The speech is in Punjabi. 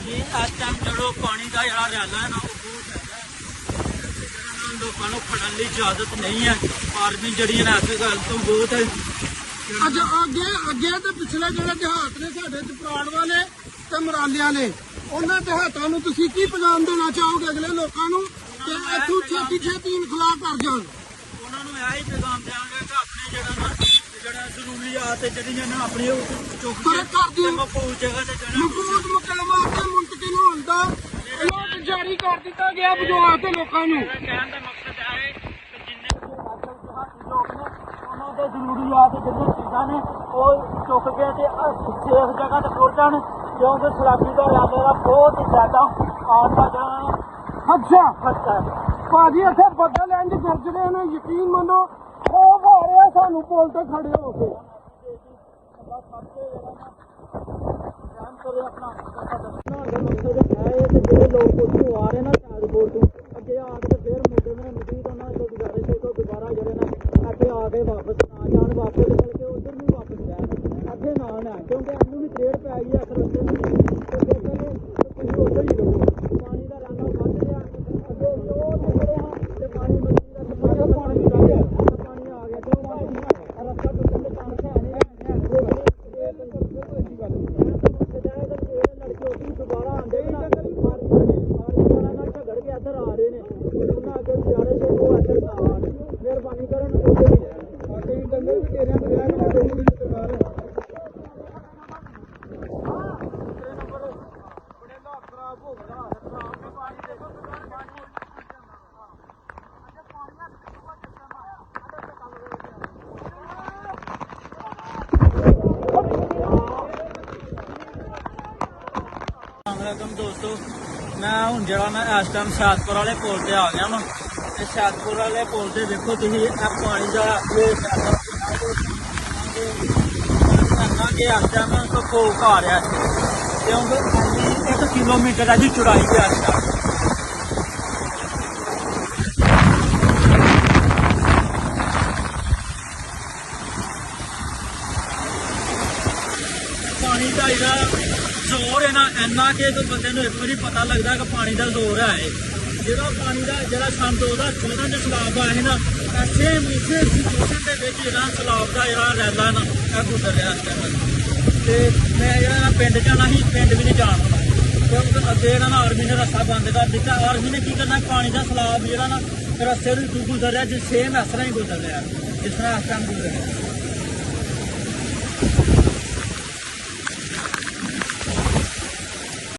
ਕਿ ਇਸ ਟਾਈਮ ਜਦੋਂ ਪਾਣੀ ਦਾ ਜਿਹੜਾ ਰੈਲਾ ਹੈ ਨਾ ਉਹ ਬਹੁਤ ਜ਼ਿਆਦਾ ਹੈ। ਲੋਕਾਂ ਨੂੰ ਫੜਨ ਲਈ ਇਜਾਜ਼ਤ ਨਹੀਂ ਹੈ। ਆਰਮੀ ਜਿਹੜੀ ਹੈ ਇਸ ਗੱਲ ਤੋਂ ਬਹੁਤ ਅੱਗੇ ਤੇ ਪਿਛਲੇ ਜਿਹੜੇ ਦਿਹਾਤ ਨੇ ਸਾਡੇ ਚਪਰਾੜ ਵਾਲੇ ਤੇ ਮਰਾਲਿਆਂ ਨੇ, ਉਹਨਾਂ ਦਿਹਾਤਾਂ ਨੂੰ ਤੁਸੀਂ ਕੀ ਪੈਗਾਮ ਦੇਣਾ ਚਾਹੋਗੇ ਅਗਲੇ ਲੋਕਾਂ ਨੂੰ ਕਿ ਇੱਥੋਂ ਛੇਤੀ ਇਨਕਲਾਬ ਕਰ ਜਾਣ? ਉਹਨਾਂ ਨੂੰ ਇਹ ਹੀ ਪੈਗਾਮ ਦਿਆਂਗੇ ਕਿ ਆਪਣੇ ਜਿਹੜਾ ਜ਼ਰੂਰੀਆਤ ਜਿਹੜੀਆਂ ਨੇ ਆਪਣੀ ਚੁੱਕ ਕੇ ਮਕਬੂਲ ਜਗ੍ਹਾ ਤੇ ਮੁੰਤਕਿਲ ਹੋਣ ਦਾ ਅਲਾਟ ਜਾਰੀ ਕਰ ਦਿੱਤਾ ਗਿਆ ਬਜਵਾ ਕੇ ਲੋਕਾਂ ਨੂੰ। ਕਹਿਣ ਦਾ ਮਕਸਦ ਹੈ ਕਿ ਜਿੰਨੇ ਲੋਕ ਨੇ ਉਹਨਾਂ ਦੇ ਜ਼ਰੂਰੀਆਤ ਜਿਹੜੀਆਂ ਚੀਜ਼ਾਂ ਨੇ ਉਹ ਚੁੱਕ ਕੇ ਤੇ ਸੇਫ ਜਗ੍ਹਾ ਤੇ ਪਹੁੰਚ ਜਾਣ, ਕਿਉਂਕਿ ਸਲਾਬੀ ਦਾ ਇਲਾਕੇ ਦਾ ਬਹੁਤ ਜ਼ਿਆਦਾ ਆਉਣ ਦਾ ਜਿਹੜਾ ਖਰਚਾ ਹੈ। ਭਾਜੀ ਇੱਥੇ ਬੱਦਲ ਇੰਜ ਗਰਜਦੇ ਨੇ, ਯਕੀਨ ਮੰਨੋ ਖੌਫ ਆ ਰਿਹਾ ਸਾਨੂੰ ਪੁਲ ਤੇ ਖੜੇ ਹੋ ਕੇ। ਜਿਹੜੇ ਲੋਕ ਉੱਥੋਂ ਆ ਰਹੇ ਨਾ ਤਾਜਪੁਰ ਤੋਂ ਅੱਗੇ ਆ ਕੇ ਫਿਰ ਮੁੰਡੇ ਨੇ ਮਜ਼ੀਦ ਉਹਨਾਂ ਦੇ ਗੁਜ਼ਾਰਿਸ਼ ਹੈ ਕਿ ਦੁਬਾਰਾ ਜਿਹੜੇ ਨਾ ਇੱਥੇ ਆ ਕੇ ਵਾਪਸ ਨਾ ਜਾਣ, ਵਾਪਸ ਨਿਕਲ ਕੇ ਉੱਧਰ ਨੂੰ ਵਾਪਸ ਜਾਣ, ਇੱਥੇ ਨਾ ਆਉਣ, ਕਿਉਂਕਿ ਇਹਨੂੰ ਵੀ ਤਰੇੜ ਪੈ ਗਈ ਹੈ ਇਸ ਰਸਤੇ ਨੂੰ। ਤੇ ਫਿਰ ਕਹਿੰਦੇ ਤੁਸੀਂ ਉੱਧਰ ਹੀ ਰਹੋ, ਪਾਣੀ ਦਾ ਰਾਨਾ ਵੱਧ ਰਿਹਾ, ਅੱਗੇ ਉਹ ਨਿਕਲੇ ਹਾਂ ਤੇ ਪਾਣੀ ਮੱਛੀ ਦਾ ਪਾਣੀ ਆ ਗਿਆ ਕਿਉਂ ਰਸਤਾ ਟੁੱਟਣ ਦੇ ਕਾਰਨ ਹੈ ਨਹੀਂ ਲੜਕੇ ਉੱਥੇ ਦੁਬਾਰਾ ਆਉਂਦੇ ਨੇ ਨਾਲ ਝਗੜ ਕੇ ਇੱਧਰ ਆ ਰਹੇ ਨੇ, ਉਹਨਾਂ ਅੱਗੇ ਗੁਜ਼ਾਰਿਸ਼ ਹੈ ਉਹ ਇੱਧਰ ਨਾ ਆਉਣ, ਮਿਹਰਬਾਨੀ ਕਰਨ ਉੱਧਰ ਹੀ ਰਹਿਣ। ਕਈ ਬੰਦੇ ਵੀ ਘੇਰਿਆਂ ਤੇ ਰਹਿ ਕੇ ਖਰਾਬ ਹੋ ਗਿਆ। ਦੋਸਤੋ, ਮੈਂ ਹੁਣ ਜਿਹੜਾ ਮੈਂ ਇਸ ਟਾਈਮ ਸ਼ਾਹਪੁਰ ਵਾਲੇ ਪੁਲ ਤੇ ਆ ਗਿਆ ਵਾਂ ਤੇ ਸ਼ਾਹਪੁਰ ਵਾਲੇ ਪੁਲ ਤੇ ਵੇਖੋ ਤੁਸੀਂ ਇਹ ਪਾਣੀ ਦਾ ਇੰਨਾ ਕਿ ਇਸ ਟਾਈਮ ਕੋਕ ਆ ਰਿਹਾ ਕਿਉਂਕਿ 1 ਕਿਲੋਮੀਟਰ ਹੈ ਜੀ ਚੌੜਾਈ ਦੇ ਇਸ ਟਾਈਮ। ਪਾਣੀ ਦਾ ਜਿਹੜਾ ਜ਼ੋਰ ਹੈ ਨਾ ਇੰਨਾ ਕਿ ਬੰਦੇ ਨੂੰ ਇੱਕ ਵਾਰੀ ਪਤਾ ਲੱਗਦਾ ਕਿ ਪਾਣੀ ਦਾ ਜ਼ੋਰ ਹੈ। ਜਿਹੜਾ ਪਾਣੀ ਦਾ ਜਿਹੜਾ ਸੰਨ 2014 ਦੇ ਸਲਾਬ ਆਇਆ ਸੀ ਨਾ, ਐਸੇ ਸਿਚੁਏਸ਼ਨ ਦੇ ਵਿੱਚ ਜਿਹੜਾ ਸਲਾਬ ਦਾ ਜਿਹੜਾ ਰੈਲਾ ਨਾ ਇਹ ਗੁਜ਼ਰ ਰਿਹਾ ਇਸ ਟਾਈਮ। ਤੇ ਮੈਂ ਜਿਹੜਾ ਪਿੰਡ ਜਾਣਾ ਸੀ, ਪਿੰਡ ਵੀ ਨਹੀਂ ਜਾਣ ਹੋਣਾ ਕਿਉਂਕਿ ਅੱਗੇ ਜਿਹੜਾ ਨਾ ਆਰਮੀ ਨੇ ਰਸਤਾ ਬੰਦ ਕਰ ਦਿੱਤਾ। ਆਰਮੀ ਨੇ ਕੀ ਕਰਨਾ, ਪਾਣੀ ਦਾ ਸਲਾਬ ਜਿਹੜਾ ਨਾ ਰਸਤੇ ਨੂੰ ਗੁਜ਼ਰ ਰਿਹਾ, ਜਿਸ ਸੇਮ ਇਸ ਤਰ੍ਹਾਂ ਹੀ ਗੁਜ਼ਰ ਰਿਹਾ ਜਿਸ ਤਰ੍ਹਾਂ ਇਸ ਟਾਈਮ ਗੁਜ਼ਰ ਰਿਹਾ।